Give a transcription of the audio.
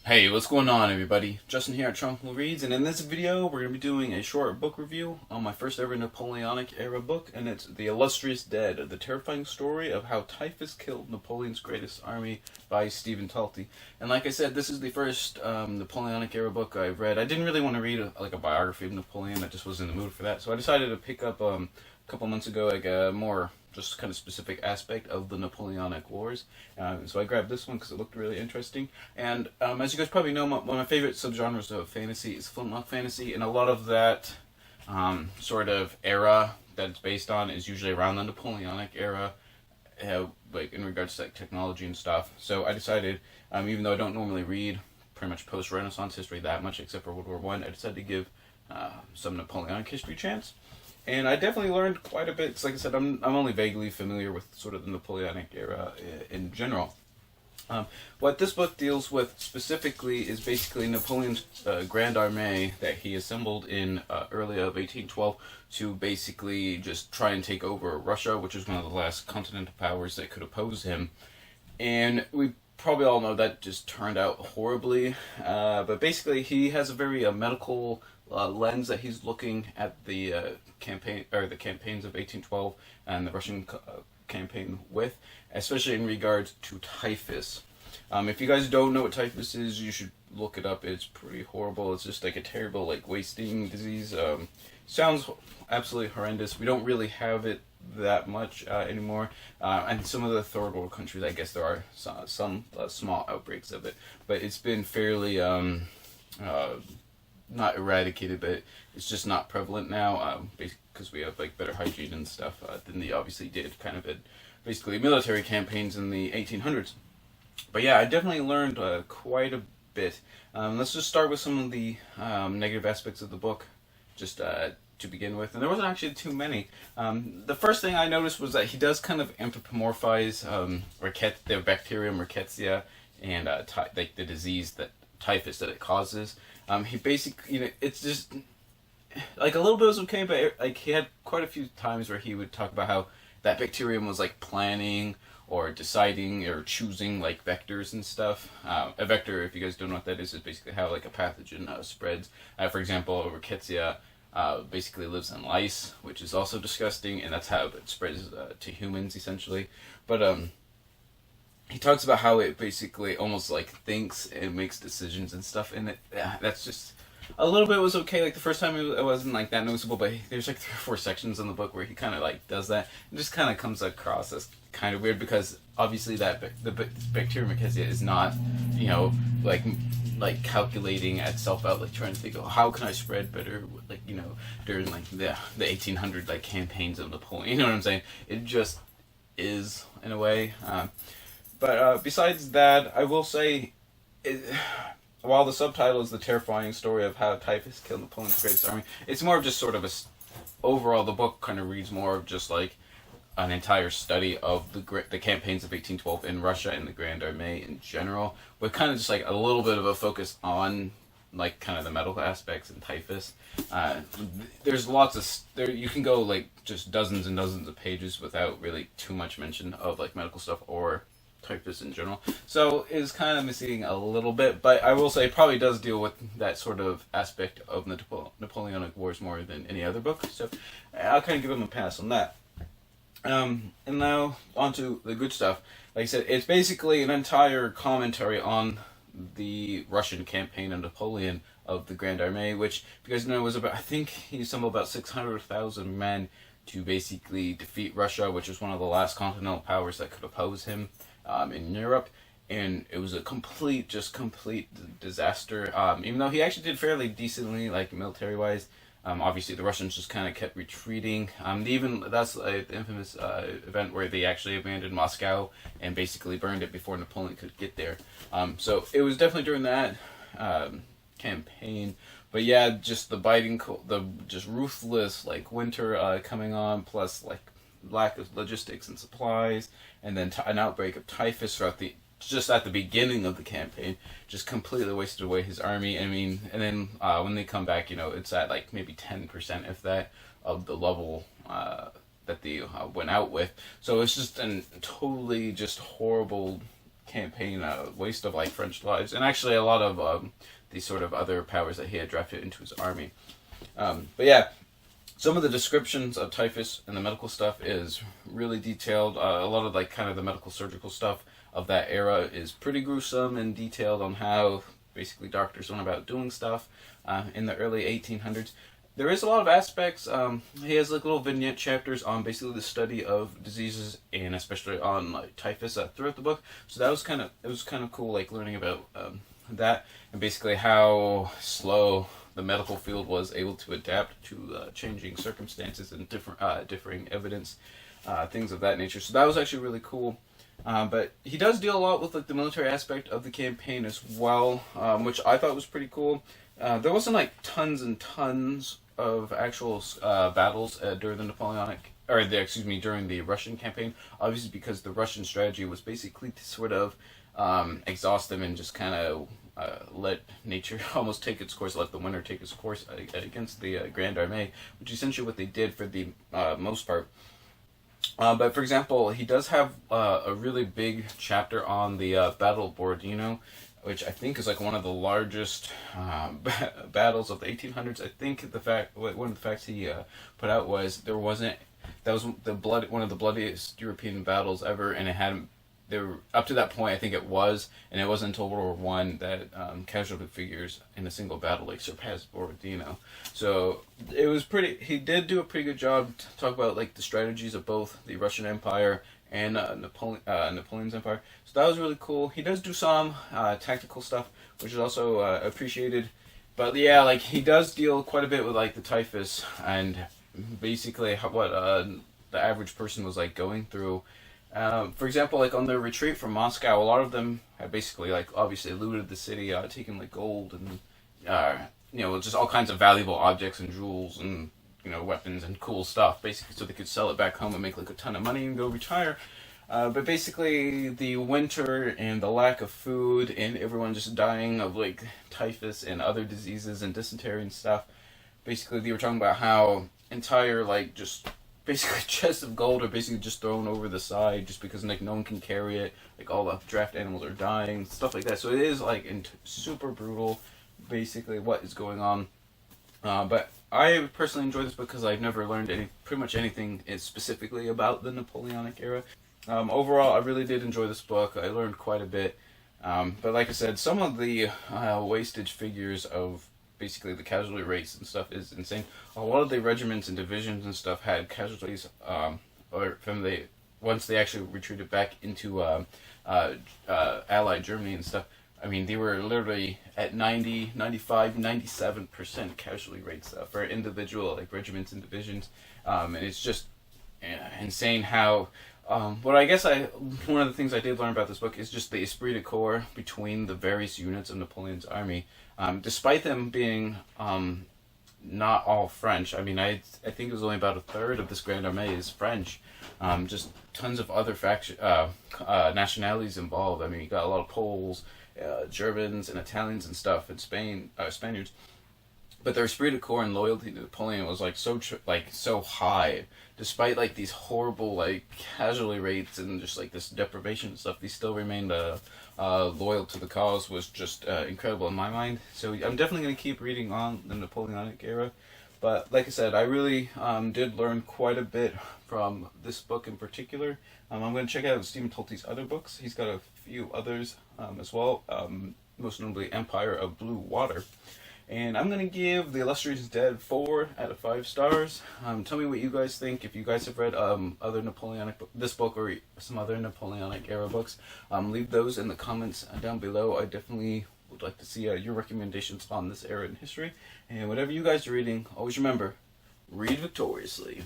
Hey, what's going on, everybody? Justin here at Trunkle Reads, and in this video, we're going to be doing a short book review on my first ever Napoleonic era book, and it's The Illustrious Dead, the terrifying story of how Typhus killed Napoleon's greatest army by Stephan Talty. And like I said, this is the first Napoleonic era book I've read. I didn't really want to read a biography of Napoleon. I just wasn't in the mood for that, so I decided to pick up a couple months ago like a more just kind of specific aspect of the Napoleonic Wars. So I grabbed this one because it looked really interesting. And as you guys probably know, one of my favorite subgenres of fantasy is flintlock fantasy, and a lot of that sort of era that it's based on is usually around the Napoleonic era, like in regards to like technology and stuff. So I decided, even though I don't normally read pretty much post-Renaissance history that much, except for World War One, I decided to give some Napoleonic history a chance. And I definitely learned quite a bit. 'Cause like I said, I'm only vaguely familiar with sort of the Napoleonic era in general. What this book deals with specifically is basically Napoleon's Grand Armée that he assembled in early of 1812 to basically just try and take over Russia, which was one of the last continental powers that could oppose him. And we probably all know that just turned out horribly. But basically, he has a very medical lens that he's looking at the campaign or the campaigns of 1812 and the Russian campaign with, especially in regards to typhus. If you guys don't know what typhus is, you should look it up. It's pretty horrible. It's just like a terrible like wasting disease. Sounds absolutely horrendous. We don't really have it that much anymore. And some of the third world countries, I guess there are some small outbreaks of it, but it's been fairly not eradicated, but it's just not prevalent now because we have like better hygiene and stuff than they obviously did kind of in basically military campaigns in the 1800s. But yeah, I definitely learned quite a bit. Let's just start with some of the negative aspects of the book, just to begin with. And there wasn't actually too many. The first thing I noticed was that he does kind of anthropomorphize the bacterium rickettsia and like the disease that typhus that it causes. He basically, it's just like a little bit was okay, but like he had quite a few times where he would talk about how that bacterium was like planning or deciding or choosing like vectors and stuff. A vector, if you guys don't know what that is basically how like a pathogen spreads. For example, rickettsia basically lives in lice, which is also disgusting, and that's how it spreads to humans essentially. But he talks about how it basically almost like thinks and makes decisions and stuff, and that's just a little bit was okay. Like the first time it wasn't like that noticeable, but there's like 3 or 4 sections in the book where he kind of like does that, and just kind of comes across as kind of weird because obviously the bacterium rickettsia is not, like calculating at self out, like trying to think, oh, how can I spread better, like during like the 1800 like campaigns of Napoleon. You know what I'm saying? It just is in a way. But besides that, I will say, while the subtitle is the terrifying story of how typhus killed Napoleon's greatest army, it's more of just sort of overall the book kind of reads more of just like an entire study of the campaigns of 1812 in Russia and the Grand Armée in general, with kind of just like a little bit of a focus on like kind of the medical aspects and typhus. There's lots of you can go like just dozens and dozens of pages without really too much mention of like medical stuff or typhus in general. So it's kind of missing a little bit, but I will say it probably does deal with that sort of aspect of the Napoleonic Wars more than any other book. So I'll kind of give him a pass on that. And now on to the good stuff. Like I said, it's basically an entire commentary on the Russian campaign of Napoleon of the Grand Armée, which, if you guys know, was about, I think he assembled about 600,000 men to basically defeat Russia, which was one of the last continental powers that could oppose him in Europe. And it was a complete disaster. Even though he actually did fairly decently, like military wise, obviously the Russians just kind of kept retreating. Even that's the infamous event where they actually abandoned Moscow and basically burned it before Napoleon could get there. So it was definitely during that campaign. But yeah, just the biting cold, the just ruthless like winter coming on, plus like lack of logistics and supplies, and then an outbreak of typhus throughout the just at the beginning of the campaign, just completely wasted away his army. I mean, and then when they come back, it's at like maybe 10%, if that, of the level that they went out with. So it's just a totally just horrible campaign, waste of like French lives, and actually a lot of these sort of other powers that he had drafted into his army. But yeah, some of the descriptions of typhus and the medical stuff is really detailed. A lot of like kind of the medical surgical stuff of that era is pretty gruesome and detailed on how basically doctors went about doing stuff in the early 1800s. There is a lot of aspects. He has like little vignette chapters on basically the study of diseases and especially on like typhus throughout the book. So that was it was kind of cool, like learning about that and basically how slow the medical field was able to adapt to changing circumstances and differing evidence, things of that nature. So that was actually really cool. But he does deal a lot with like the military aspect of the campaign as well, which I thought was pretty cool. There wasn't like tons and tons of actual battles during the during the Russian campaign. Obviously, because the Russian strategy was basically to sort of exhaust them and just kind of let nature almost take its course, let the winter take its course against the Grand Armée, which is essentially what they did for the most part. But for example, he does have a really big chapter on the Battle of Borodino, which I think is like one of the largest battles of the 1800s. I think one of the facts he put out was that was one of the bloodiest European battles ever, and it had up to that point I think it was, and it wasn't until World War One that casualty figures in a single battle like surpassed Borodino. So it was pretty. He did do a pretty good job to talk about like the strategies of both the Russian Empire and Napoleon's empire. So that was really cool. He does do some tactical stuff, which is also appreciated. But yeah, like he does deal quite a bit with like the typhus and basically what the average person was like going through. For example, like on their retreat from Moscow, a lot of them had basically like obviously looted the city, taking like gold and just all kinds of valuable objects and jewels and weapons and cool stuff, basically, so they could sell it back home and make like a ton of money and go retire. But basically, the winter and the lack of food and everyone just dying of like typhus and other diseases and dysentery and stuff. Basically, they were talking about how entire like just basically chests of gold are basically just thrown over the side just because like no one can carry it. Like all the draft animals are dying, stuff like that. So it is like super brutal, basically what is going on. But I personally enjoy this because I've never learned pretty much anything specifically about the Napoleonic era. Overall, I really did enjoy this book. I learned quite a bit. But like I said, some of the wastage figures of basically the casualty rates and stuff is insane. A lot of the regiments and divisions and stuff had casualties once they actually retreated back into Allied Germany and stuff. I mean, they were literally at 90, 95, 97% casualty rates for individual like regiments and divisions. And it's just insane how... one of the things I did learn about this book is just the esprit de corps between the various units of Napoleon's army. Despite them being not all French, I mean, I think it was only about a third of this Grand Armée is French. Just tons of other nationalities involved. I mean, you got a lot of Poles, Germans and Italians and stuff, and Spaniards. But their esprit de corps and loyalty to Napoleon was like so high, despite like these horrible like casualty rates and just like this deprivation and stuff. They still remained loyal to the cause. Was just incredible in my mind. So I'm definitely going to keep reading on the Napoleonic era. But like I said, I really did learn quite a bit from this book in particular. I'm going to check out Stephan Talty's other books. He's got a few others as well, most notably Empire of Blue Water. And I'm going to give The Illustrious Dead 4 out of 5 stars. Tell me what you guys think. If you guys have read this book or some other Napoleonic era books, leave those in the comments down below. I definitely would like to see your recommendations on this era in history. And whatever you guys are reading, always remember, read victoriously.